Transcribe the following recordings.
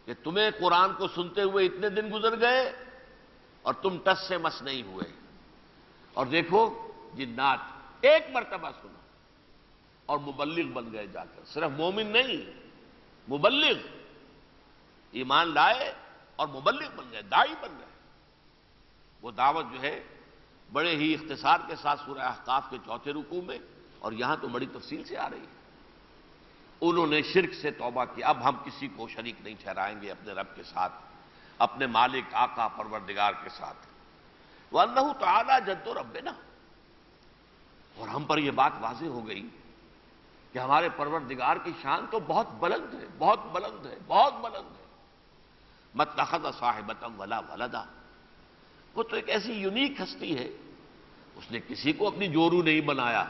کہ تمہیں قرآن کو سنتے ہوئے اتنے دن گزر گئے اور تم ٹس سے مس نہیں ہوئے. اور دیکھو جنات ایک مرتبہ سنا اور مبلغ بن گئے جا کر. صرف مومن نہیں، مبلغ، ایمان لائے اور مبلغ بن گئے، داعی بن گئے. وہ دعوت جو ہے بڑے ہی اختصار کے ساتھ سورہ احقاف کے 4 رکوع میں، اور یہاں تو بڑی تفصیل سے آ رہی ہے. انہوں نے شرک سے توبہ کی. اب ہم کسی کو شریک نہیں ٹھہرائیں گے اپنے رب کے ساتھ، اپنے مالک آقا پروردگار کے ساتھ. وَأَنَّهُ تَعَالَىٰ جَدُّ رَبِّنَا. اور ہم پر یہ بات واضح ہو گئی کہ ہمارے پروردگار کی شان تو بہت بلند ہے، بہت بلند ہے، بہت بلند ہے. مَتَّخَذَ صَاحِبَةً وَلَا وَلَدًا. وہ تو ایک ایسی یونیک ہستی ہے، اس نے کسی کو اپنی جورو نہیں بنایا،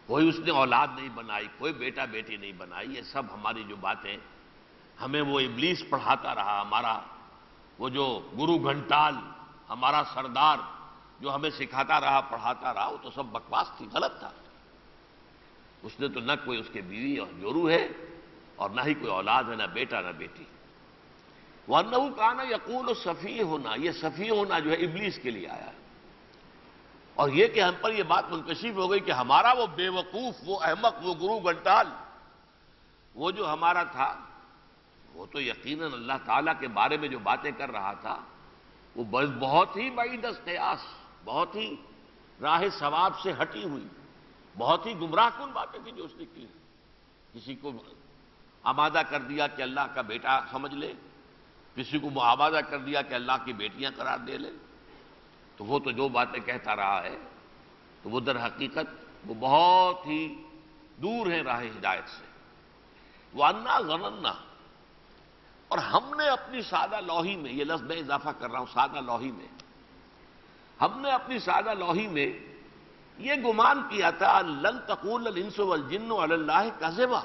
کوئی اس نے اولاد نہیں بنائی، کوئی بیٹا بیٹی نہیں بنائی. یہ سب ہماری جو باتیں ہمیں وہ ابلیس پڑھاتا رہا، ہمارا وہ جو گرو گھنٹال، ہمارا سردار جو ہمیں سکھاتا رہا، پڑھاتا رہا، وہ تو سب بکواس تھی، غلط تھا. اس نے تو نہ کوئی اس کے بیوی اور جورو ہے، اور نہ ہی کوئی اولاد ہے، نہ بیٹا نہ بیٹی. وَأَنَّهُ كَانَ يَقُولُ سَفِيهُنَا. یہ سفیہ ہونا جو ہے ابلیس کے لیے آیا ہے. اور یہ کہ ہم پر یہ بات منکشف ہو گئی کہ ہمارا وہ بے وقوف، وہ احمق، وہ گرو گھنٹال، وہ جو ہمارا تھا، وہ تو یقیناً اللہ تعالیٰ کے بارے میں جو باتیں کر رہا تھا وہ بہت ہی بعید از قیاس، بہت ہی راہ ثواب سے ہٹی ہوئی، بہت ہی گمراہ کن باتیں تھیں جو اس نے کی. کسی کو آمادہ کر دیا کہ اللہ کا بیٹا سمجھ لے، کسی کو آمادہ کر دیا کہ اللہ کی بیٹیاں قرار دے لے. تو وہ تو جو باتیں کہتا رہا ہے تو وہ در حقیقت وہ بہت ہی دور ہیں راہ ہدایت سے. وَأَنَّا ظَنَنَّا. اور ہم نے اپنی سادہ لوحی میں، یہ لفظ میں اضافہ کر رہا ہوں، سادہ لوحی میں، ہم نے اپنی سادہ لوحی میں یہ گمان کیا تھا لن تقول الانس والجن علی اللہ کذبا،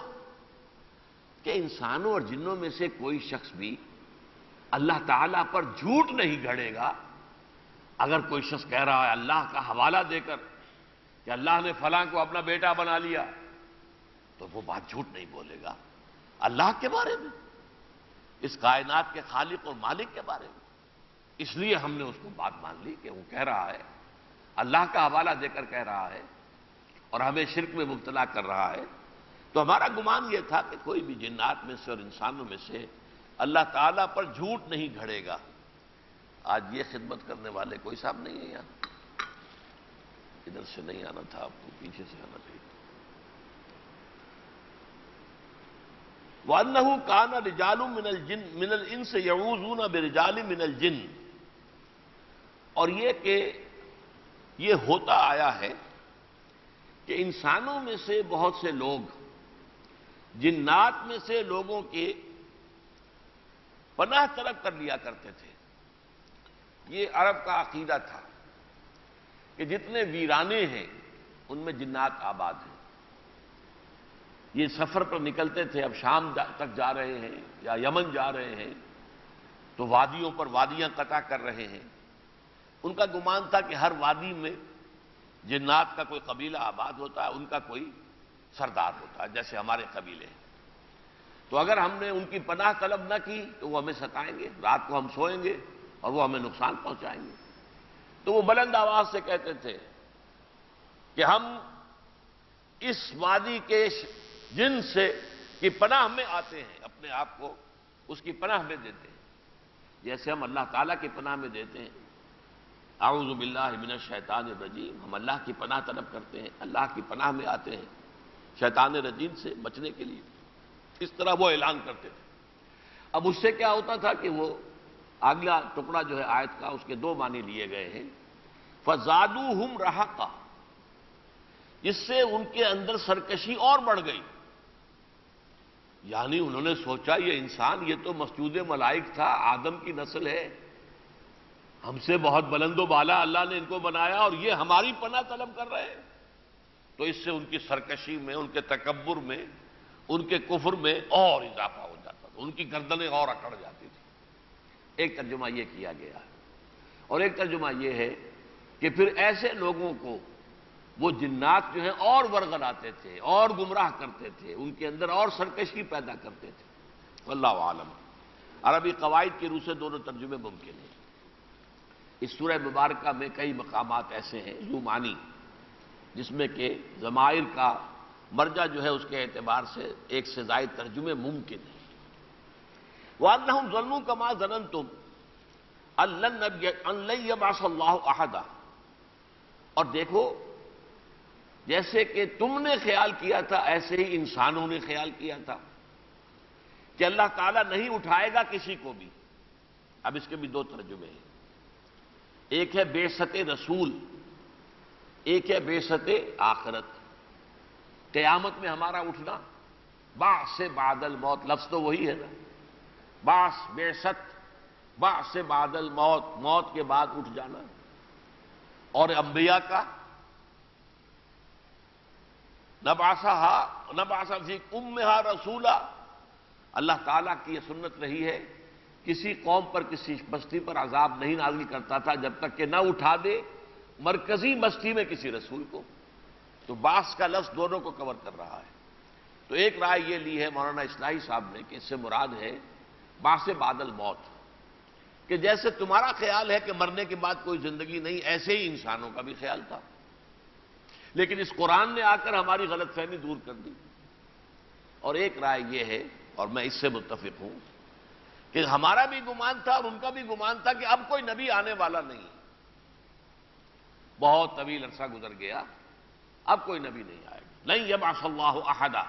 کہ انسانوں اور جنوں میں سے کوئی شخص بھی اللہ تعالیٰ پر جھوٹ نہیں گھڑے گا. اگر کوئی شخص کہہ رہا ہے اللہ کا حوالہ دے کر کہ اللہ نے فلاں کو اپنا بیٹا بنا لیا، تو وہ بات جھوٹ نہیں بولے گا. اللہ کے بارے میں، اس کائنات کے خالق اور مالک کے بارے میں. اس لیے ہم نے اس کو بات مان لی کہ وہ کہہ رہا ہے، اللہ کا حوالہ دے کر کہہ رہا ہے اور ہمیں شرک میں مبتلا کر رہا ہے. تو ہمارا گمان یہ تھا کہ کوئی بھی جنات میں سے اور انسانوں میں سے اللہ تعالیٰ پر جھوٹ نہیں گھڑے گا. آج یہ خدمت کرنے والے کوئی صاحب نہیں ہے یہاں؟ ادھر سے نہیں آنا تھا، آپ کو پیچھے سے آنا چاہیے. وَأَنَّهُ كَانَ رِجَالٌ مِّنَ الْإِنسِ يَعُوذُونَ بِرِجَالٍ مِّنَ الْجِنِّ. اور یہ کہ یہ ہوتا آیا ہے کہ انسانوں میں سے بہت سے لوگ جنات میں سے لوگوں کے پناہ طلب کر لیا کرتے تھے. یہ عرب کا عقیدہ تھا کہ جتنے ویرانے ہیں ان میں جنات آباد ہیں. یہ سفر پر نکلتے تھے، اب شام تک جا رہے ہیں یا یمن جا رہے ہیں تو وادیوں پر وادیاں قطع کر رہے ہیں. ان کا گمان تھا کہ ہر وادی میں جنات کا کوئی قبیلہ آباد ہوتا ہے، ان کا کوئی سردار ہوتا ہے، جیسے ہمارے قبیلے ہیں. تو اگر ہم نے ان کی پناہ طلب نہ کی تو وہ ہمیں ستائیں گے، رات کو ہم سوئیں گے اور وہ ہمیں نقصان پہنچائیں گے. تو وہ بلند آواز سے کہتے تھے کہ ہم اس وادی کے جن سے کی پناہ میں آتے ہیں، اپنے آپ کو اس کی پناہ میں دیتے ہیں، جیسے ہم اللہ تعالیٰ کی پناہ میں دیتے ہیں. اعوذ باللہ من الشیطان الرجیم، ہم اللہ کی پناہ طلب کرتے ہیں، اللہ کی پناہ میں آتے ہیں شیطان رجیم سے بچنے کے لیے. اس طرح وہ اعلان کرتے تھے. اب اس سے کیا ہوتا تھا کہ وہ اگلا ٹکڑا جو ہے آیت کا، اس کے 2 معنی لیے گئے ہیں. فَزَادُوهُمْ رَهَقًا، اس سے ان کے اندر سرکشی اور بڑھ گئی. یعنی انہوں نے سوچا یہ انسان، یہ تو مسجود ملائک تھا، آدم کی نسل ہے، ہم سے بہت بلند و بالا اللہ نے ان کو بنایا، اور یہ ہماری پناہ طلب کر رہے ہیں. تو اس سے ان کی سرکشی میں، ان کے تکبر میں، ان کے کفر میں اور اضافہ ہو جاتا تھا، ان کی گردنیں اور اکڑ جاتی تھی. ایک ترجمہ یہ کیا گیا ہے. اور ایک ترجمہ یہ ہے کہ پھر ایسے لوگوں کو وہ جنات جو ہیں اور ورغلاتے تھے اور گمراہ کرتے تھے، ان کے اندر اور سرکشی پیدا کرتے تھے. واللہ عالم. عربی قواعد کی روح سے دونوں ترجمے ممکن ہیں۔ اس سورہ مبارکہ میں کئی مقامات ایسے ہیں ذو معنی جس میں کہ ضمائر کا مرجع جو ہے اس کے اعتبار سے ایک سے زائد ترجمے ممکن ہیں۔ وَأَنَّهُمْ ظَنُّوا كَمَا ظَنَنْتُمْ أَن لَّن يَبْعَثَ اللَّهُ أَحَدًا، اور دیکھو جیسے کہ تم نے خیال کیا تھا ایسے ہی انسانوں نے خیال کیا تھا کہ اللہ تعالیٰ نہیں اٹھائے گا کسی کو بھی۔ اب اس کے بھی دو ترجمے ہیں، ایک ہے بعثت رسول، ایک ہے بعثت آخرت۔ قیامت میں ہمارا اٹھنا، بعث سے بعد الموت، لفظ تو وہی ہے نا، بعث بعثت، بعث سے بعد الموت، موت کے بعد اٹھ جانا۔ اور انبیاء کا نبعث فی امہا رسولا، اللہ تعالیٰ کی یہ سنت رہی ہے کسی قوم پر کسی بستی پر عذاب نہیں نازل کرتا تھا جب تک کہ نہ اٹھا دے مرکزی بستی میں کسی رسول کو۔ تو بعث کا لفظ دونوں کو کور کر رہا ہے۔ تو ایک رائے یہ لی ہے مولانا اصلاحی صاحب نے کہ اس سے مراد ہے بعث بعد الموت، کہ جیسے تمہارا خیال ہے کہ مرنے کے بعد کوئی زندگی نہیں، ایسے ہی انسانوں کا بھی خیال تھا، لیکن اس قرآن نے آ کر ہماری غلط فہمی دور کر دی۔ اور ایک رائے یہ ہے، اور میں اس سے متفق ہوں، کہ ہمارا بھی گمان تھا اور ان کا بھی گمان تھا کہ اب کوئی نبی آنے والا نہیں، بہت طویل عرصہ گزر گیا، اب کوئی نبی نہیں آئے گا۔ لن یبعث اللہ احدا،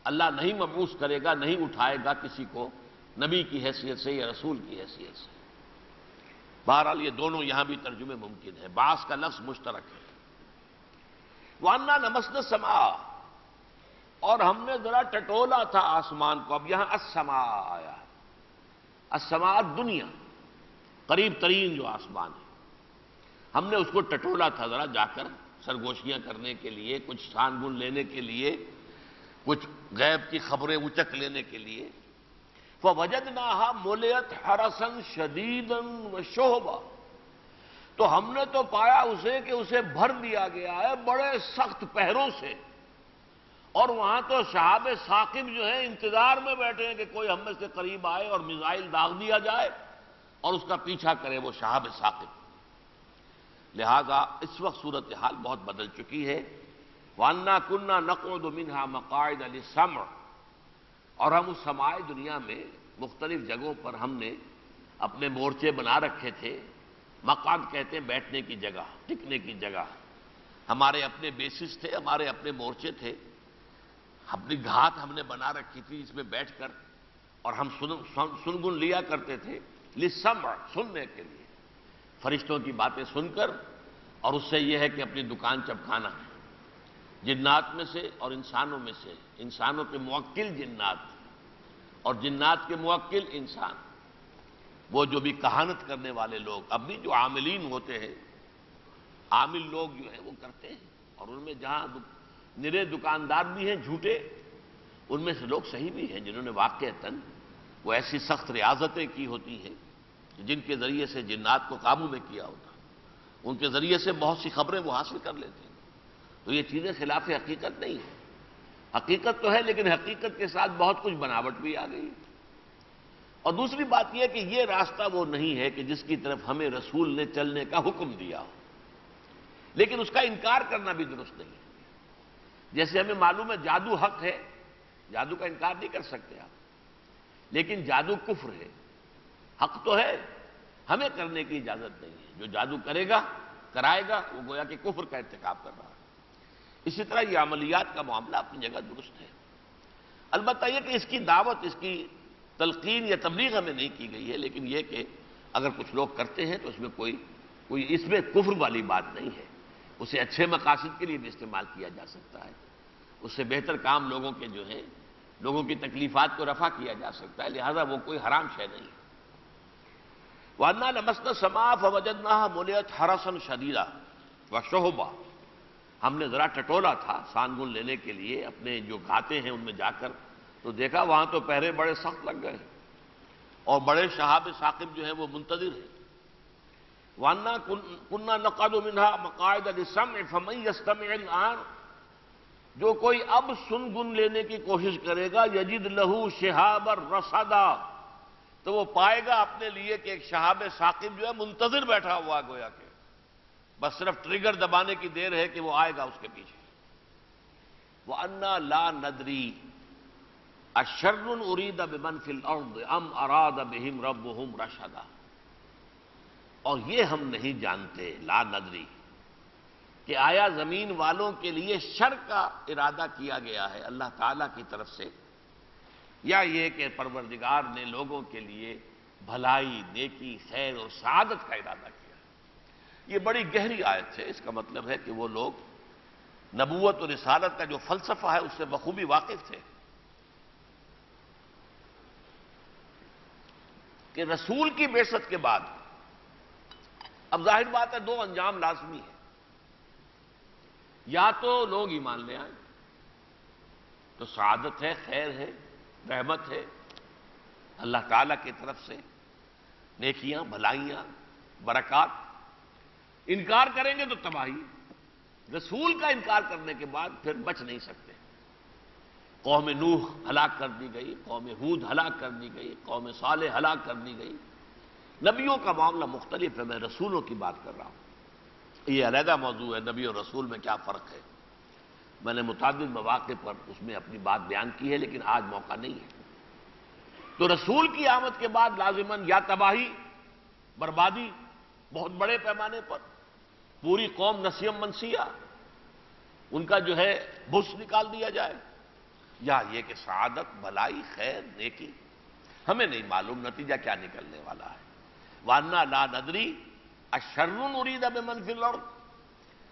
اللہ نہیں مبعوث کرے گا، نہیں اٹھائے گا کسی کو نبی کی حیثیت سے یا رسول کی حیثیت سے۔ بہرحال یہ دونوں یہاں بھی ترجمے ممکن ہے، بعث کا لفظ مشترک ہے۔ وَأَنَّا لَمَسْنَا السَّمَاءَ، اور ہم نے ذرا ٹٹولا تھا آسمان کو۔ اب یہاں السماء آیا ہے، السماء دنیا، قریب ترین جو آسمان ہے، ہم نے اس کو ٹٹولا تھا ذرا جا کر سرگوشیاں کرنے کے لیے، کچھ چھان بن لینے کے لیے، کچھ غیب کی خبریں اچک لینے کے لیے۔ فَوَجَدْنَاهَا مُلِئَتْ حَرَسًا شَدِيدًا وَشُهُبًا، تو ہم نے تو پایا اسے کہ اسے بھر دیا گیا ہے بڑے سخت پہروں سے، اور وہاں تو شہاب ثاقب جو ہیں انتظار میں بیٹھے ہیں کہ کوئی ہم میں سے قریب آئے اور میزائل داغ دیا جائے اور اس کا پیچھا کرے وہ شہاب ثاقب۔ لہذا اس وقت صورتحال بہت بدل چکی ہے۔ وَأَنَّا كُنَّا نَقْعُدُ مِنْهَا مَقَاعِدَ لِلسَّمْعِ، اور ہم اس سماع دنیا میں مختلف جگہوں پر ہم نے اپنے مورچے بنا رکھے تھے۔ مقعد کہتے ہیں بیٹھنے کی جگہ، ٹکنے کی جگہ۔ ہمارے اپنے بیسس تھے، ہمارے اپنے مورچے تھے، اپنی گھات ہم نے بنا رکھی تھی اس میں بیٹھ کر، اور ہم سنگن لیا کرتے تھے للسمع، سننے کے لیے، فرشتوں کی باتیں سن کر، اور اس سے یہ ہے کہ اپنی دکان چمکانا ہے۔ جنات میں سے اور انسانوں میں سے، انسانوں کے موکل جنات اور جنات کے موکل انسان، وہ جو بھی کہانت کرنے والے لوگ، اب بھی جو عاملین ہوتے ہیں، عامل لوگ جو ہیں وہ کرتے ہیں، اور ان میں جہاں نرے دکاندار بھی ہیں جھوٹے، ان میں سے لوگ صحیح بھی ہیں جنہوں نے واقعتاً وہ ایسی سخت ریاضتیں کی ہوتی ہیں جن کے ذریعے سے جنات کو قابو میں کیا ہوتا، ان کے ذریعے سے بہت سی خبریں وہ حاصل کر لیتے ہیں۔ تو یہ چیزیں خلاف حقیقت نہیں ہیں، حقیقت تو ہے لیکن حقیقت کے ساتھ بہت کچھ بناوٹ بھی آ گئی۔ اور دوسری بات یہ کہ یہ راستہ وہ نہیں ہے کہ جس کی طرف ہمیں رسول نے چلنے کا حکم دیا ہو، لیکن اس کا انکار کرنا بھی درست نہیں ہے۔ جیسے ہمیں معلوم ہے جادو حق ہے، جادو کا انکار نہیں کر سکتے آپ، لیکن جادو کفر ہے، حق تو ہے، ہمیں کرنے کی اجازت نہیں ہے۔ جو جادو کرے گا، کرائے گا، وہ گویا کہ کفر کا ارتکاب کر رہا ہے۔ اسی طرح یہ عملیات کا معاملہ اپنی جگہ درست ہے، البتہ یہ کہ اس کی دعوت، اس کی تلقین یا تبلیغ ہمیں نہیں کی گئی ہے، لیکن یہ کہ اگر کچھ لوگ کرتے ہیں تو اس میں کوئی اس میں کفر والی بات نہیں ہے، اسے اچھے مقاصد کے لیے بھی استعمال کیا جا سکتا ہے، اس سے بہتر کام لوگوں کے جو ہیں، لوگوں کی تکلیفات کو رفع کیا جا سکتا ہے، لہذا وہ کوئی حرام شے نہیں ہے۔ وَأَنَّا لَمَسْنَا السَّمَاءَ فَوَجَدْنَاهَا مُلِئَتْ حَرَسًا شَدِيدًا وَشُهُبًا، ہم نے ذرا ٹٹولا تھا سانگن لینے کے لیے اپنے جو گھاتے ہیں ان میں جا کر، تو دیکھا وہاں تو پہرے بڑے سخت لگ گئے اور بڑے شہاب ثاقب جو ہیں وہ منتظر ہیں۔ وَأَنَّا كُنَّا نَقْعُدُ مِنْهَا مَقَاعِدَ لِلسَّمْعِ فَمَن يَسْتَمِعِ الْآنَ، جو کوئی اب سن گن لینے کی کوشش کرے گا، یجد لہو شہابا رصدا، تو وہ پائے گا اپنے لیے کہ ایک شہاب ثاقب جو ہے منتظر بیٹھا ہوا گویا کہ بس صرف ٹریگر دبانے کی دیر ہے کہ وہ آئے گا اس کے پیچھے۔ وَأَنَّا لَا نَدْرِي أَشَرٌ أُرِيدَ بِمَنْ فِي الْأَرْضِ أَمْ أَرَادَ بِهِمْ رَبُّهُمْ رَشَدًا، اور یہ ہم نہیں جانتے، لا ندری، کہ آیا زمین والوں کے لیے شر کا ارادہ کیا گیا ہے اللہ تعالیٰ کی طرف سے، یا یہ کہ پروردگار نے لوگوں کے لیے بھلائی، نیکی، خیر اور سعادت کا ارادہ کیا۔ یہ بڑی گہری آیت ہے، اس کا مطلب ہے کہ وہ لوگ نبوت اور رسالت کا جو فلسفہ ہے اس سے بخوبی واقف تھے کہ رسول کی بعثت کے بعد اب ظاہر بات ہے دو انجام لازمی ہیں، یا تو لوگ ایمان لے آئیں تو سعادت ہے، خیر ہے، رحمت ہے اللہ تعالیٰ کی طرف سے، نیکیاں، بھلائیاں، برکات۔ انکار کریں گے تو تباہی۔ رسول کا انکار کرنے کے بعد پھر بچ نہیں سکتے۔ قوم نوح ہلاک کر دی گئی، قوم ہود ہلاک کر دی گئی، قوم صالح ہلاک کر دی گئی۔ نبیوں کا معاملہ مختلف ہے، میں رسولوں کی بات کر رہا ہوں۔ یہ علیحدہ موضوع ہے، نبی اور رسول میں کیا فرق ہے، میں نے متعدد مواقع پر اس میں اپنی بات بیان کی ہے، لیکن آج موقع نہیں ہے۔ تو رسول کی آمد کے بعد لازماً یا تباہی، بربادی بہت بڑے پیمانے پر، پوری قوم نسیم منسیہ، ان کا جو ہے بھس نکال دیا جائے، یا یہ کہ سعادت، بھلائی، خیر، نیکی، ہمیں نہیں معلوم نتیجہ کیا نکلنے والا ہے۔ وَأَنَّا لَا نَدْرِي أَشَرٌ أُرِيدَ بِمَنْ فِي الْأَرْضِ،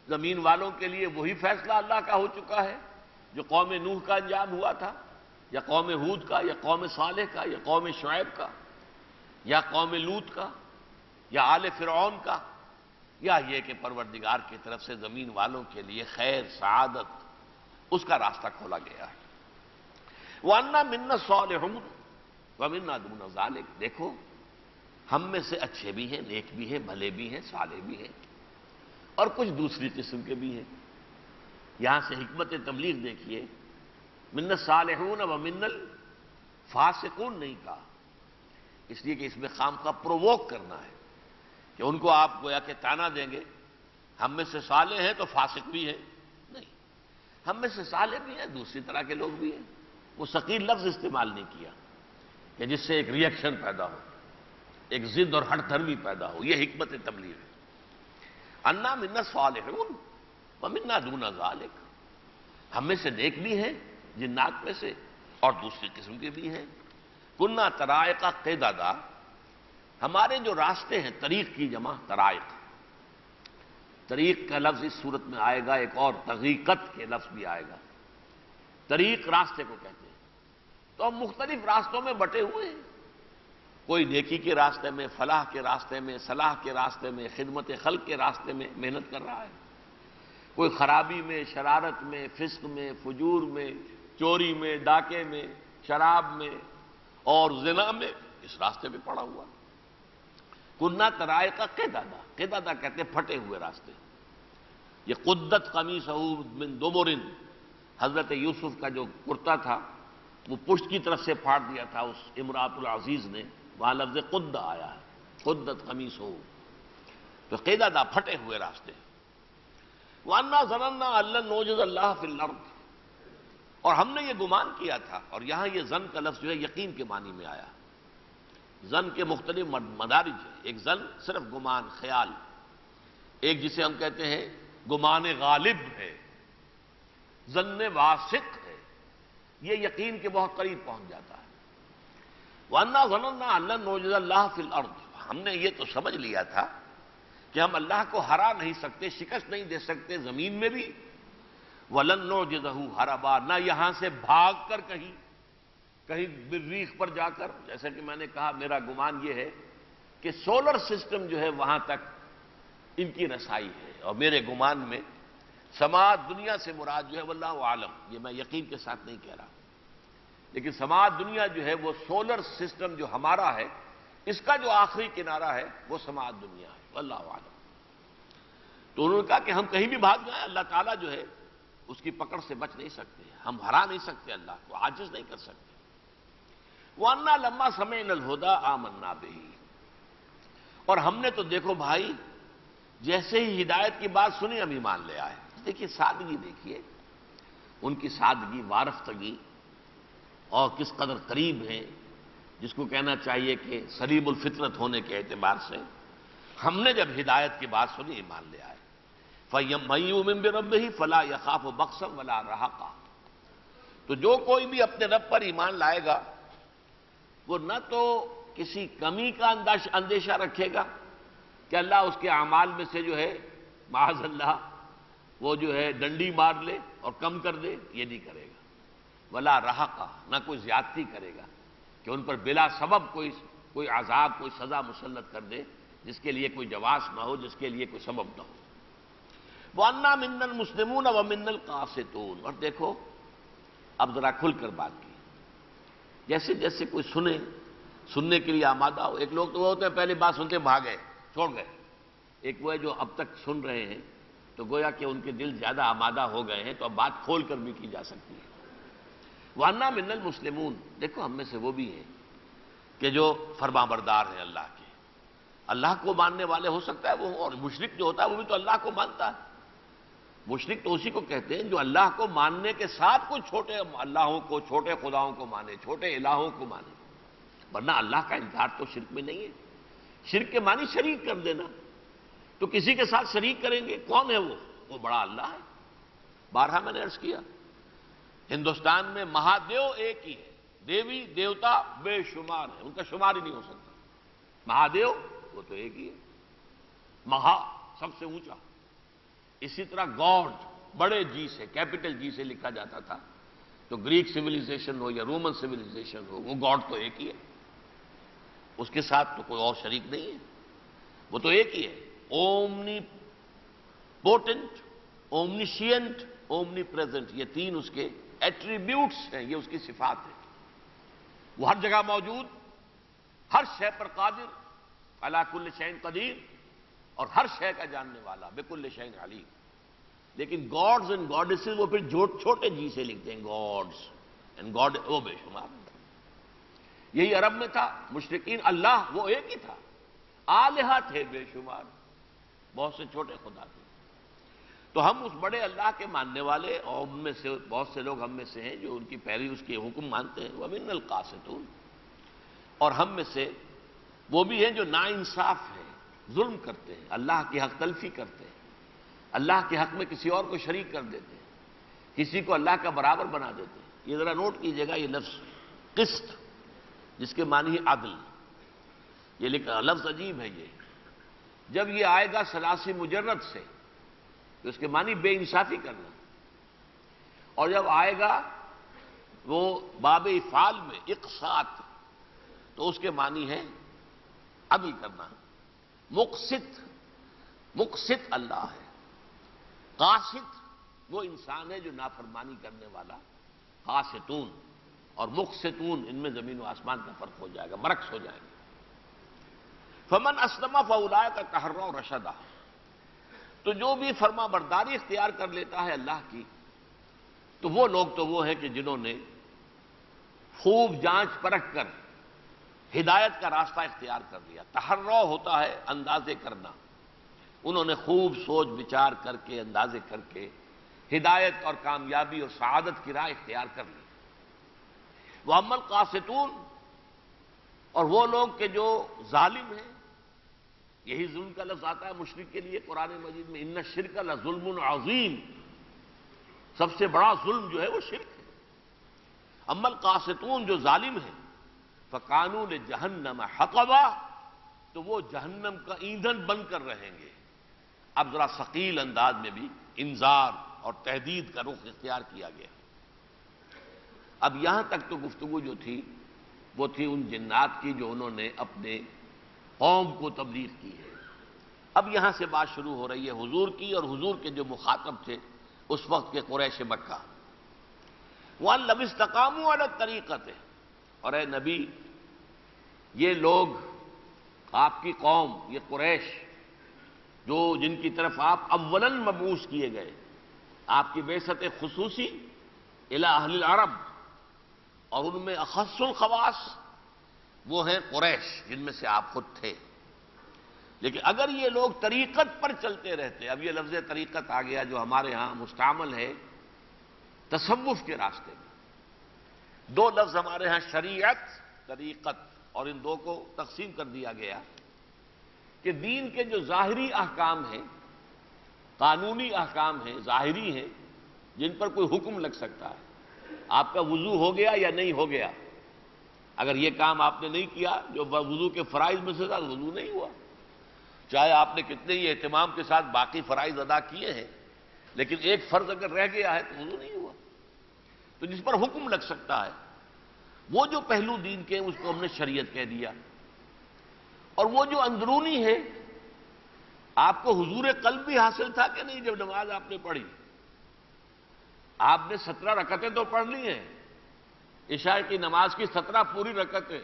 زمین والوں کے لیے وہی فیصلہ اللہ کا ہو چکا ہے جو قوم نوح کا انجام ہوا تھا، یا قوم ہود کا، یا قوم صالح کا، یا قوم شعیب کا، یا قوم لوط کا، یا آل فرعون کا، یا یہ کہ پروردگار کی طرف سے زمین والوں کے لیے خیر، سعادت، اس کا راستہ کھولا گیا ہے۔ وَأَنَّا مِنَّا الصَّالِحُونَ وَمِنَّا دُونَ ذَلِكَ، دیکھو ہم میں سے اچھے بھی ہیں، نیک بھی ہیں، بھلے بھی ہیں، صالح بھی ہیں، اور کچھ دوسری قسم کے بھی ہیں۔ یہاں سے حکمت تبلیغ دیکھیے، مِنَّا الصَّالِحُونَ وَمِنَّا الْفَاسِقُونَ نہیں کہا، اس لیے کہ اس میں خامخواہ پرووک کرنا ہے کہ ان کو آپ گویا کہ تانا دیں گے ہم میں سے صالح ہیں تو فاسق بھی ہیں، نہیں، ہم میں سے صالح بھی ہیں، دوسری طرح کے لوگ بھی ہیں۔ وہ ثقیل لفظ استعمال نہیں کیا کہ جس سے ایک ریئیکشن پیدا ہو، ایک ضد اور ہٹ دھرمی پیدا ہو، یہ حکمت تبلیغ ہے۔ انا منا الصالحون ومنا دون ذلک، ہم میں سے نیک بھی ہیں جنات میں سے، اور دوسری قسم کے بھی ہیں۔ کننا طرائق قددا، ہمارے جو راستے ہیں، طریق کی جمع طرائق، طریق کا لفظ اس صورت میں آئے گا، ایک اور طریقت کے لفظ بھی آئے گا، طریق راستے کو کہتے ہیں۔ تو ہم مختلف راستوں میں بٹے ہوئے ہیں، کوئی نیکی کے راستے میں، فلاح کے راستے میں، صلاح کے راستے میں، خدمت خلق کے راستے میں محنت کر رہا ہے، کوئی خرابی میں، شرارت میں، فسق میں، فجور میں، چوری میں، ڈاکے میں، شراب میں اور زنا میں، اس راستے پہ پڑا ہوا۔ کننا طرائق قددا، قددا کہتے ہیں پھٹے ہوئے راستے۔ یہ قدت قمیصہ من دبر، حضرت یوسف کا جو کرتا تھا وہ پشت کی طرف سے پھاڑ دیا تھا اس امراۃ العزیز نے، وہاں لفظ قدہ آیا ہے، قدت قمیصہ، تو قددا پھٹے ہوئے راستے۔ وَأَنَّا ظَنَنَّا أَن لَّن نُعْجِزَ اللَّهَ فِي الْأَرْضِ، اور ہم نے یہ گمان کیا تھا، اور یہاں یہ ظن کا لفظ جو ہے یقین کے معنی میں آیا۔ ظن کے مختلف مدارج ہیں، ایک ظن صرف گمان، خیال، ایک جسے ہم کہتے ہیں گمان غالب ہے، ظن واثق ہے، یہ یقین کے بہت قریب پہنچ جاتا ہے۔ وَأَنَّا ظَنَنَّا أَن لَّن نُعْجِزَ اللَّهَ فِي الْأَرْضِ، ہم نے یہ تو سمجھ لیا تھا کہ ہم اللہ کو ہرا نہیں سکتے، شکست نہیں دے سکتے زمین میں بھی، وَلَن نُعْجِزَهُ هَرَبًا، نہ یہاں سے بھاگ کر کہیں مریخ پر جا کر، جیسا کہ میں نے کہا میرا گمان یہ ہے کہ سولر سسٹم جو ہے وہاں تک ان کی رسائی ہے، اور میرے گمان میں سماعت دنیا سے مراد جو ہے واللہ عالم، یہ میں یقین کے ساتھ نہیں کہہ رہا، لیکن سماعت دنیا جو ہے وہ سولر سسٹم جو ہمارا ہے اس کا جو آخری کنارہ ہے وہ سماعت دنیا ہے، واللہ عالم۔ تو انہوں نے کہا کہ ہم کہیں بھی بھاگ جائیں اللہ تعالیٰ جو ہے اس کی پکڑ سے بچ نہیں سکتے، ہم ہرا نہیں سکتے اللہ کو، عاجز نہیں کر سکتے۔ وَأَنَّا لَمَّا سَمِعْنَا الْهُدَىٰ آمَنَّا بِهِ۔ اور ہم نے تو دیکھو بھائی جیسے ہی ہدایت کی بات سنی ہم ایمان لے آئے۔ دیکھیے سادگی، دیکھیے ان کی سادگی، وارفتگی، اور کس قدر قریب ہیں، جس کو کہنا چاہیے کہ سلیب الفطرت ہونے کے اعتبار سے۔ ہم نے جب ہدایت کی بات سنی ایمان لے آئے۔ فَمَن يُؤْمِن بِرَبِّهِ فَلَا يَخَافُ بَخْسًا وَلَا رَهَقًا۔ تو جو کوئی بھی اپنے رب پر ایمان لائے گا وہ نہ تو کسی کمی کا اندیشہ رکھے گا کہ اللہ اس کے اعمال میں سے جو ہے معاذ اللہ وہ جو ہے ڈنڈی مار لے اور کم کر دے، یہ نہیں کرے گا۔ ولا رہقا، نہ کوئی زیادتی کرے گا کہ ان پر بلا سبب کوئی عذاب، کوئی سزا مسلط کر دے جس کے لیے کوئی جواز نہ ہو، جس کے لیے کوئی سبب نہ ہو۔ وَأَنَّا مِنَّا الْمُسْلِمُونَ وَمِنَّا الْقَاسِطُونَ۔ اور دیکھو اب ذرا کھل کر بات کی، جیسے جیسے کوئی سننے کے لیے آمادہ ہو۔ ایک لوگ تو وہ ہوتے ہیں پہلی بات سنتے بھاگے چھوڑ گئے، ایک وہ ہے جو اب تک سن رہے ہیں تو گویا کہ ان کے دل زیادہ آمادہ ہو گئے ہیں تو اب بات کھول کر بھی کی جا سکتی ہے۔ وَأَنَّا مِنَّا الْمُسْلِمُونَ، دیکھو ہم میں سے وہ بھی ہیں کہ جو فرما بردار ہیں اللہ کے، اللہ کو ماننے والے ہو سکتا ہے وہ، اور مشرک جو ہوتا ہے وہ بھی تو اللہ کو مانتا ہے۔ مشرک تو اسی کو کہتے ہیں جو اللہ کو ماننے کے ساتھ کوئی چھوٹے اللہوں کو، چھوٹے خداؤں کو مانے، چھوٹے الہوں کو مانے، ورنہ اللہ کا انکار تو شرک میں نہیں ہے۔ شرک کے معنی شریک کر دینا، تو کسی کے ساتھ شریک کریں گے، کون ہے وہ بڑا اللہ ہے۔ بارہا میں نے عرض کیا ہندوستان میں مہادیو ایک ہی ہے، دیوی دیوتا بے شمار ہیں، ان کا شمار ہی نہیں ہو سکتا۔ مہادیو وہ تو ایک ہی ہے، مہا سب سے اونچا، اسی طرح گاڈ بڑے جی سے، کیپٹل جی سے لکھا جاتا تھا، تو گریک سویلائزیشن ہو یا رومن سویلائزیشن ہو، وہ گاڈ تو ایک ہی ہے، اس کے ساتھ تو کوئی اور شریک نہیں ہے، وہ تو ایک ہی ہے۔ اومنی پوٹنٹ، اومنیشینٹ، اومنی پریزنٹ، یہ تین اس کے ایٹریبیوٹس ہیں، یہ اس کی صفات ہیں۔ وہ ہر جگہ موجود، ہر شے پر قادر، علی کل شیء قدیر، اور ہر شے کا جاننے والا، بکل شیء علیم۔ لیکن گاڈز اینڈ گاڈیسز وہ پھر چھوٹے جی سے لکھتے ہیں، گاڈز اینڈ گاڈ، وہ بے شمار۔ یہی عرب میں تھا، مشرکین اللہ وہ ایک ہی تھا، آلہہ تھے بے شمار، بہت سے چھوٹے خدا تھے۔ تو ہم اس بڑے اللہ کے ماننے والے، اور ان میں سے بہت سے لوگ ہم میں سے ہیں جو ان کی پیروی، اس کے حکم مانتے ہیں۔ وَمِنَّا الْقَاسِطُونَ، اور ہم میں سے وہ بھی ہیں جو ناانصاف ہیں، ظلم کرتے ہیں، اللہ کی حق تلفی کرتے ہیں، اللہ کے حق میں کسی اور کو شریک کر دیتے ہیں، کسی کو اللہ کا برابر بنا دیتے ہیں۔ یہ ذرا نوٹ کیجئے گا، یہ لفظ قسط جس کے معنی ہے عدل، یہ لکھا لفظ عجیب ہے۔ یہ جب یہ آئے گا ثلاثی مجرد سے تو اس کے معنی بے انصافی کرنا، اور جب آئے گا وہ باب افعال میں اقساط تو اس کے معنی ہے عدل کرنا۔ مقسط اللہ ہے، قاسط وہ انسان ہے جو نافرمانی کرنے والا، قاسطون اور مقسطون، ان میں زمین و آسمان کا فرق ہو جائے گا، برعکس ہو جائے گا۔ فمن اسلم فاولئک تحروا رشدا، تو جو بھی فرما برداری اختیار کر لیتا ہے اللہ کی، تو وہ لوگ تو وہ ہیں کہ جنہوں نے خوب جانچ پرکھ کر ہدایت کا راستہ اختیار کر لیا۔ تحرّ ہوتا ہے اندازے کرنا، انہوں نے خوب سوچ بچار کر کے، اندازے کر کے ہدایت اور کامیابی اور سعادت کی راہ اختیار کر لی۔ وَأَمَّا الْقَاسِطُونَ، اور وہ لوگ کہ جو ظالم ہیں، یہی ظلم کا لفظ آتا ہے مشرک کے لیے قرآن مجید میں، اِنَّ الشِّرْكَ لَظُلْمٌ عَظِيمٌ، سب سے بڑا ظلم جو ہے وہ شرک ہے۔ اما القاسطون، جو ظالم ہیں، فَكَانُوا لِجَهَنَّمَ حَطَبًا، تو وہ جہنم کا ایندھن بن کر رہیں گے۔ اب ذرا ثقیل انداز میں بھی انذار اور تہدید کا رخ اختیار کیا گیا۔ اب یہاں تک تو گفتگو جو تھی وہ تھی ان جنات کی جو انہوں نے اپنے قوم کو تبلیغ کی ہے۔ اب یہاں سے بات شروع ہو رہی ہے حضور کی، اور حضور کے جو مخاطب تھے اس وقت کے قریش مکہ۔ وَأَن لَّوِ اسْتَقَامُوا عَلَى الطَّرِيقَةِ، اور اے نبی یہ لوگ، آپ کی قوم، یہ قریش جو جن کی طرف آپ اولاً مبعوث کیے گئے، آپ کی بعثت خصوصی الی اہل العرب، اور ان میں اخص الخواص وہ ہیں قریش، جن میں سے آپ خود تھے۔ لیکن اگر یہ لوگ طریقت پر چلتے رہتے، اب یہ لفظ طریقت آ گیا جو ہمارے ہاں مستعمل ہے تصوف کے راستے میں۔ دو لفظ ہمارے ہاں شریعت، طریقت، اور ان دو کو تقسیم کر دیا گیا کہ دین کے جو ظاہری احکام ہیں، قانونی احکام ہیں، ظاہری ہیں، جن پر کوئی حکم لگ سکتا ہے۔ آپ کا وضو ہو گیا یا نہیں ہو گیا؟ اگر یہ کام آپ نے نہیں کیا جو وضو کے فرائض میں سے تھا، وضو نہیں ہوا۔ چاہے آپ نے کتنے ہی اہتمام کے ساتھ باقی فرائض ادا کیے ہیں، لیکن ایک فرض اگر رہ گیا ہے تو وضو نہیں ہوا۔ تو جس پر حکم لگ سکتا ہے، وہ جو پہلو دین کے اس کو ہم نے شریعت کہہ دیا۔ اور وہ جو اندرونی ہے، آپ کو حضور قلب بھی حاصل تھا کہ نہیں؟ جب نماز آپ نے پڑھی، آپ نے 17 رکعتیں تو پڑھ لی ہیں، عشاء کی نماز کی 17 پوری رکعتیں،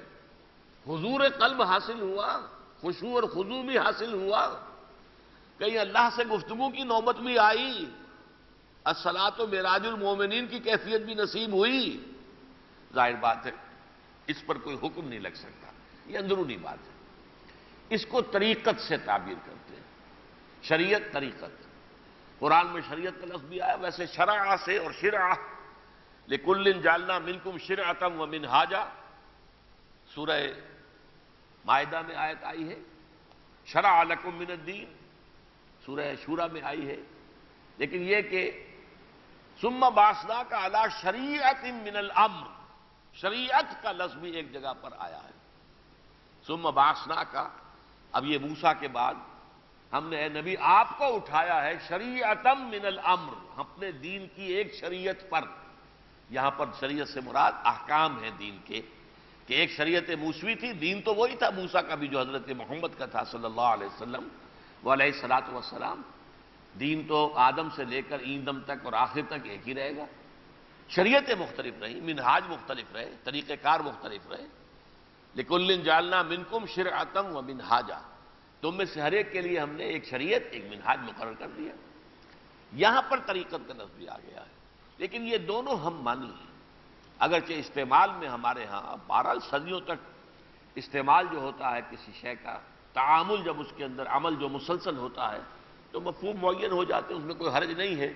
حضور قلب حاصل ہوا، خشوع اور خضوع بھی حاصل ہوا، کہیں اللہ سے گفتگو کی نوبت بھی آئی، الصلاۃ معراج المومنین کی کیفیت بھی نصیب ہوئی۔ ظاہر بات ہے اس پر کوئی حکم نہیں لگ سکتا، یہ اندرونی بات ہے۔ اس کو طریقت سے تعبیر کرتے ہیں، شریعت، طریقت۔ قرآن میں شریعت کا لفظ بھی آیا، ویسے شرع سے اور شرع، لِكُلٍّ جَعَلْنَا مِنْكُمْ شِرْعَةً وَمِنْهَاجًا، سورہ مائدہ میں آیت آئی ہے، شرع لکم من الدین، سورہ شورى میں آئی ہے۔ لیکن یہ کہ ثم بعثناک علی شریعۃ من الامر، شریعت کا لفظ بھی ایک جگہ پر آیا ہے۔ ثم بعثناک، اب یہ موسیٰ کے بعد ہم نے اے نبی آپ کو اٹھایا ہے شریعۃ من الامر، اپنے دین کی ایک شریعت پر۔ یہاں پر شریعت سے مراد احکام ہیں دین کے، کہ ایک شریعت موسوی تھی، دین تو وہی تھا موسیٰ کا بھی جو حضرت محمد کا تھا صلی اللہ علیہ وسلم وعلیہ الصلاۃ والسلام۔ دین تو آدم سے لے کر ایندم تک اور آخر تک ایک ہی رہے گا۔ شریعتیں مختلف رہیں، منہاج مختلف رہے، طریقہ کار مختلف رہے۔ لِكُلٍّ جَعَلْنَا مِنْكُمْ شِرْعَةً وَمِنْهَاجًا، تم میں سے ہر ایک کے لیے ہم نے ایک شریعت، ایک منہاج مقرر کر دیا۔ یہاں پر طریقت کا لفظ بھی آ گیا ہے، لیکن یہ دونوں ہم مانی ہیں، اگرچہ استعمال میں ہمارے ہاں 12 صدیوں تک استعمال جو ہوتا ہے کسی شے کا، تعامل جب اس کے اندر عمل جو مسلسل ہوتا ہے تو مفہوم معین ہو جاتے ہیں، اس میں کوئی حرج نہیں ہے۔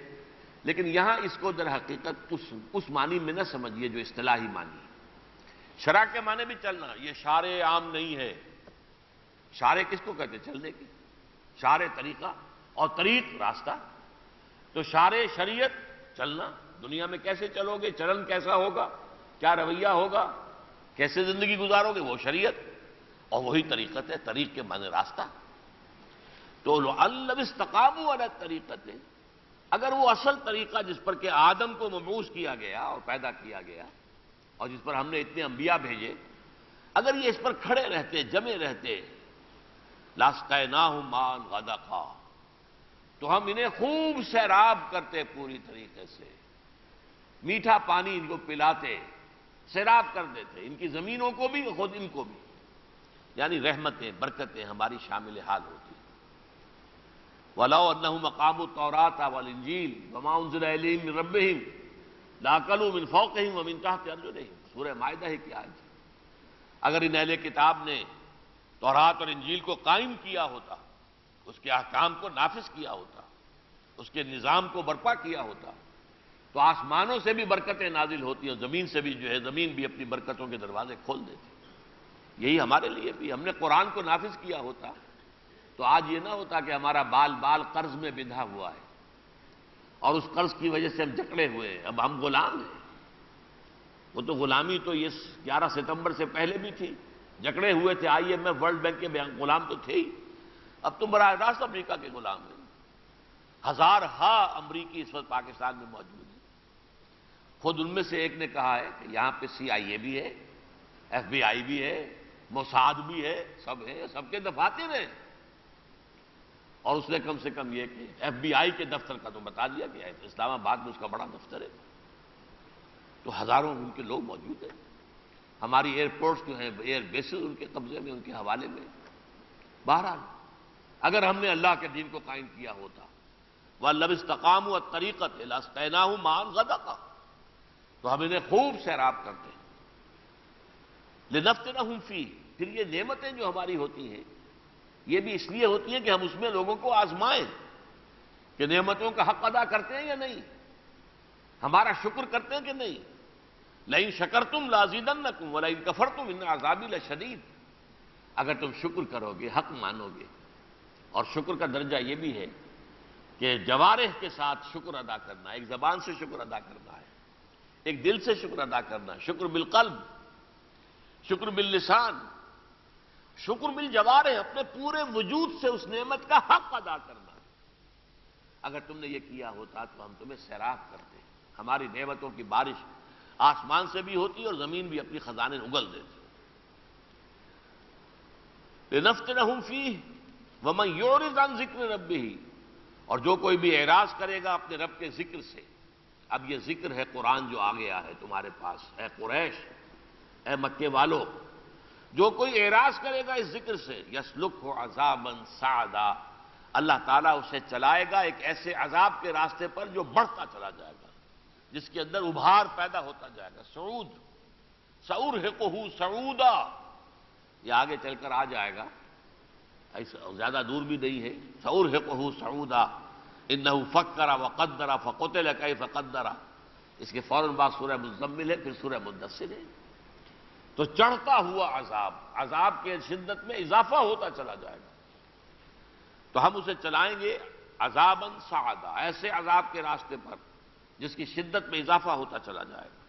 لیکن یہاں اس کو در حقیقت اس معنی میں نہ سمجھیے جو اصطلاحی معنی ہے۔ شرع کے معنی بھی چلنا، یہ شارع عام نہیں ہے۔ شارع کس کو کہتے ہیں؟ چلنے کی، شارع طریقہ، اور طریق راستہ۔ تو شارع شریعت، چلنا، دنیا میں کیسے چلو گے، چلن کیسا ہوگا، کیا رویہ ہوگا، کیسے زندگی گزارو گے، وہ شریعت، اور وہی طریقت ہے۔ طریق کے معنی راستہ۔ تو لَوْ اسْتَقَامُوا عَلَى الطَّرِيقَةِ، اگر وہ اصل طریقہ جس پر کہ آدم کو مبعوث کیا گیا اور پیدا کیا گیا، اور جس پر ہم نے اتنے انبیاء بھیجے، اگر یہ اس پر کھڑے رہتے، جمے رہتے، لَاسْقَيْنَاهُمْ مَاءً غَدَقًا، تو ہم انہیں خوب سیراب کرتے پوری طریقے سے، میٹھا پانی ان کو پلاتے، سیراب کر دیتے، ان کی زمینوں کو بھی، خود ان کو بھی، یعنی رحمتیں، برکتیں ہماری شامل حال ہوتی۔ وَلَوْ أَنَّهُمْ أَقَامُوا التَّوْرَاةَ وَالْإِنْجِيلَ وَمَا أُنزِلَ إِلَيْهِم مِّن رَّبِّهِمْ لَأَكَلُوا مِنْ فَوْقِهِمْ وَمِنْ تَحْتِ أَرْجُلِهِمْ، سورہ مائدہ کی آیت ہے۔ اگر ان اہل کتاب نے تورات اور انجیل کو قائم کیا ہوتا، اس کے احکام کو نافذ کیا ہوتا، اس کے نظام کو برپا کیا ہوتا، تو آسمانوں سے بھی برکتیں نازل ہوتی، اور زمین سے بھی جو ہے، زمین بھی اپنی برکتوں کے دروازے کھول دیتی۔ یہی ہمارے لیے بھی، ہم نے قرآن کو نافذ کیا ہوتا تو آج یہ نہ ہوتا کہ ہمارا بال بال قرض میں بندھا ہوا ہے، اور اس قرض کی وجہ سے ہم جکڑے ہوئے ہیں، اب ہم غلام ہیں۔ وہ تو غلامی تو یہ 11 ستمبر سے پہلے بھی تھی، جکڑے ہوئے تھے، IMF ورلڈ بینک کے غلام تو تھے ہی، اب تو براہ راست امریکہ کے غلام ہیں۔ ہزارہا امریکی اس وقت پاکستان میں موجود ہیں۔ خود ان میں سے ایک نے کہا ہے کہ یہاں پہ CIA بھی ہے، FBI بھی ہے، موساد بھی ہے، سب ہے، سب کے دفاتر ہیں۔ اور اس نے کم سے کم یہ کہ FBI کے دفتر کا تو بتا دیا کہ اسلام آباد میں اس کا بڑا دفتر ہے، تو ہزاروں ان کے لوگ موجود ہیں۔ ہماری ایئرپورٹس جو ہیں، ایئر بیسز ان کے قبضے میں، ان کے حوالے میں۔ بہرحال اگر ہم نے اللہ کے دین کو قائم کیا ہوتا، وَلَوِ اسْتَقَامُوا عَلَى الطَّرِيقَةِ لَاسْقَيْنَاهُمْ مَاءً غَدَقًا، تو ہم انہیں خوب سیراب کرتے ہیں۔ لنفتنہم فیہ، پھر یہ نعمتیں جو ہماری ہوتی ہیں یہ بھی اس لیے ہوتی ہیں کہ ہم اس میں لوگوں کو آزمائیں کہ نعمتوں کا حق ادا کرتے ہیں یا نہیں، ہمارا شکر کرتے ہیں کہ نہیں۔ لئن شکرتم لازیدنکم ولئن کفرتم ان عذابی لشدید، اگر تم شکر کرو گے، حق مانو گے، اور شکر کا درجہ یہ بھی ہے کہ جوارح کے ساتھ شکر ادا کرنا، ایک زبان سے شکر ادا کرنا ہے، ایک دل سے شکر ادا کرنا، شکر بالقلب، شکر باللسان، شکر بالجوارح، اپنے پورے وجود سے اس نعمت کا حق ادا کرنا۔ اگر تم نے یہ کیا ہوتا تو ہم تمہیں سیراب کرتے، ہماری نعمتوں کی بارش آسمان سے بھی ہوتی اور زمین بھی اپنی خزانے اگل دیتی۔ لنفتنہم فیہ ومن یعرض عن ذکر ربہ، اور جو کوئی بھی اعراض کرے گا اپنے رب کے ذکر سے۔ اب یہ ذکر ہے قرآن جو آ گیا ہے تمہارے پاس، اے قریش، اے مکے والو، جو کوئی اعراض کرے گا اس ذکر سے، یسلکہ عذابا صعدا، اللہ تعالیٰ اسے چلائے گا ایک ایسے عذاب کے راستے پر جو بڑھتا چلا جائے گا، جس کے اندر ابھار پیدا ہوتا جائے گا۔ صعود، سأرہقہ صعودا، یہ آگے چل کر آ جائے گا، زیادہ دور بھی نہیں ہے۔ سأرہقہ صعودا انہ فکر وقدر فقتل کیف قدر، اس کے فوراً بعد سورہ مزمل ہے، پھر سورہ مدثر ہے۔ تو چڑھتا ہوا عذاب، عذاب کے شدت میں اضافہ ہوتا چلا جائے گا، تو ہم اسے چلائیں گے عذاباً صعدا، ایسے عذاب کے راستے پر جس کی شدت میں اضافہ ہوتا چلا جائے گا۔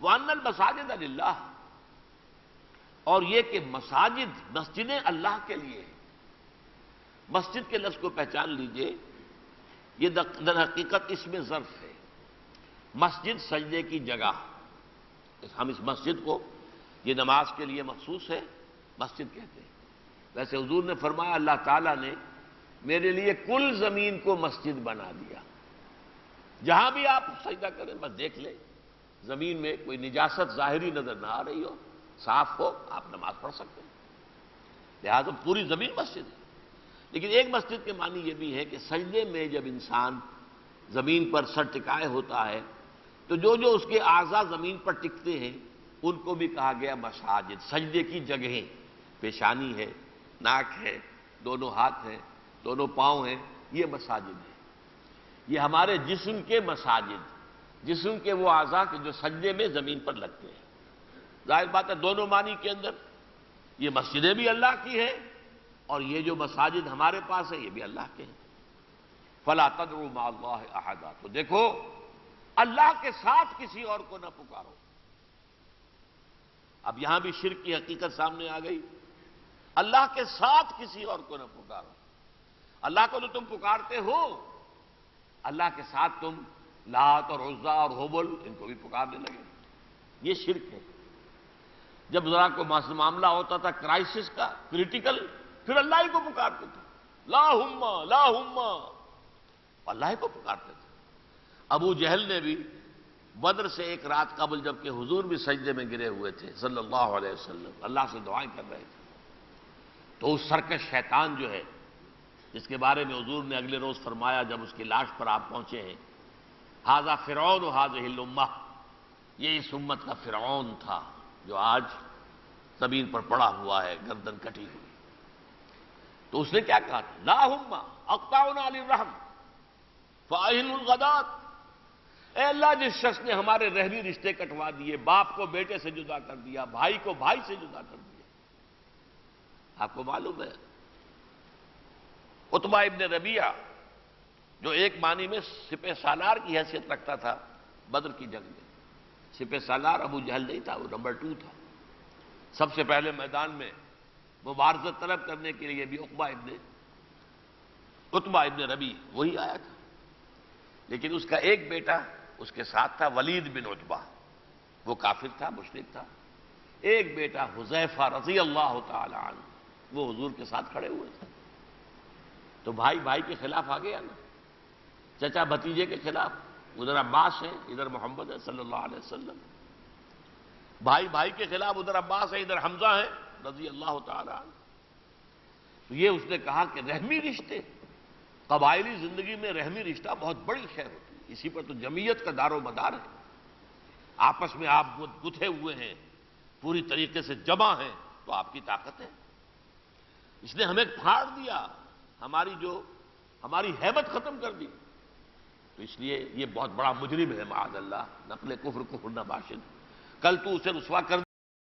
وَأَنَّ الْمَسَاجِدَ لِلَّهِ، اور یہ کہ مساجد، مسجدیں اللہ کے لیے ہیں۔ مسجد کے لفظ کو پہچان لیجئے، یہ در حقیقت اس میں ظرف ہے۔ مسجد سجدے کی جگہ، ہم اس مسجد کو، یہ نماز کے لیے مخصوص ہے، مسجد کہتے ہیں۔ ویسے حضور نے فرمایا اللہ تعالیٰ نے میرے لیے کل زمین کو مسجد بنا دیا، جہاں بھی آپ سجدہ کریں بس دیکھ لیں زمین میں کوئی نجاست ظاہری نظر نہ آ رہی ہو، صاف ہو، آپ نماز پڑھ سکتے ہیں، لہذا پوری زمین مسجد ہے۔ لیکن ایک مسجد کے معنی یہ بھی ہے کہ سجدے میں جب انسان زمین پر سر ٹکائے ہوتا ہے تو جو جو اس کے اعضاء زمین پر ٹکتے ہیں ان کو بھی کہا گیا مساجد، سجدے کی جگہیں، پیشانی ہے، ناک ہے، دونوں ہاتھ ہیں، دونوں پاؤں ہیں، یہ مساجد ہے۔ یہ ہمارے جسم کے مساجد، جسم کے وہ اعضاء کے جو سجدے میں زمین پر لگتے ہیں۔ ظاہر بات ہے دونوں معنی کے اندر یہ مسجدیں بھی اللہ کی ہیں اور یہ جو مساجد ہمارے پاس ہیں یہ بھی اللہ کے ہیں۔ فَلَا تَدْعُوا مَعَ اللَّهِ أَحَدًا، تو دیکھو اللہ کے ساتھ کسی اور کو نہ پکارو۔ اب یہاں بھی شرک کی حقیقت سامنے آ گئی، اللہ کے ساتھ کسی اور کو نہ پکارو۔ اللہ کو تو تم پکارتے ہو، اللہ کے ساتھ تم لات اور عزا اور حبل ان کو بھی پکارنے لگے، یہ شرک ہے۔ جب ذرا کو معاملہ ہوتا تھا کرائسس کا، کریٹیکل، پھر اللہ ہی کو پکارتے تھے، لا ہما لا ہما، اللہ ہی کو پکارتے تھے۔ ابو جہل نے بھی بدر سے ایک رات قبل، جبکہ حضور بھی سجدے میں گرے ہوئے تھے صلی اللہ علیہ وسلم، اللہ سے دعائیں کر رہے تھے، تو اس سرکش شیطان جو ہے جس کے بارے میں حضور نے اگلے روز فرمایا جب اس کی لاش پر آپ پہنچے ہیں، ھذا فرعون ھذہ الامہ، یہ اس امت کا فرعون تھا جو آج زمین پر پڑا ہوا ہے گردن کٹی ہوئی۔ تو اس نے کیا کہا تھا، لا ہم اقطعنا للرحم فاہن الغدات، اے اللہ جس شخص نے ہمارے رحمی رشتے کٹوا دیے، باپ کو بیٹے سے جدا کر دیا، بھائی کو بھائی سے جدا کر دیا۔ آپ کو معلوم ہے عتبہ ابن ربیعہ جو ایک معنی میں سپہ سالار کی حیثیت رکھتا تھا بدر کی جنگ میں، سپہ سالار ابو جہل نہیں تھا، وہ نمبر 2 تھا، سب سے پہلے میدان میں مبارزت طلب کرنے کے لیے بھی عتبہ ابن ربیع وہی آیا تھا، لیکن اس کا ایک بیٹا اس کے ساتھ تھا، ولید بن عتبہ، وہ کافر تھا، مشرک تھا۔ ایک بیٹا حذیفہ رضی اللہ تعالی عنہ، وہ حضور کے ساتھ کھڑے ہوئے تھے۔ تو بھائی بھائی کے خلاف آ گیا نا، چچا بھتیجے کے خلاف، ادھر عباس ہے ادھر محمد ہے صلی اللہ علیہ وسلم، بھائی بھائی کے خلاف ادھر عباس ہے ادھر حمزہ ہے رضی اللہ تعالی عنہ۔ تو یہ اس نے کہا کہ رحمی رشتے، قبائلی زندگی میں رحمی رشتہ بہت بڑی شے ہوتی ہے، اسی پر تو جمعیت کا دار و مدار ہے، آپس میں آپ گتھے ہوئے ہیں، پوری طریقے سے جمع ہیں تو آپ کی طاقت ہے. اس نے ہمیں پھاڑ دیا، ہماری ہیبت ختم کر دی. تو اس لیے یہ بہت بڑا مجرم ہے معاذ اللہ، نقل کفر کفر نباشد. کل تو اسے رسوا کر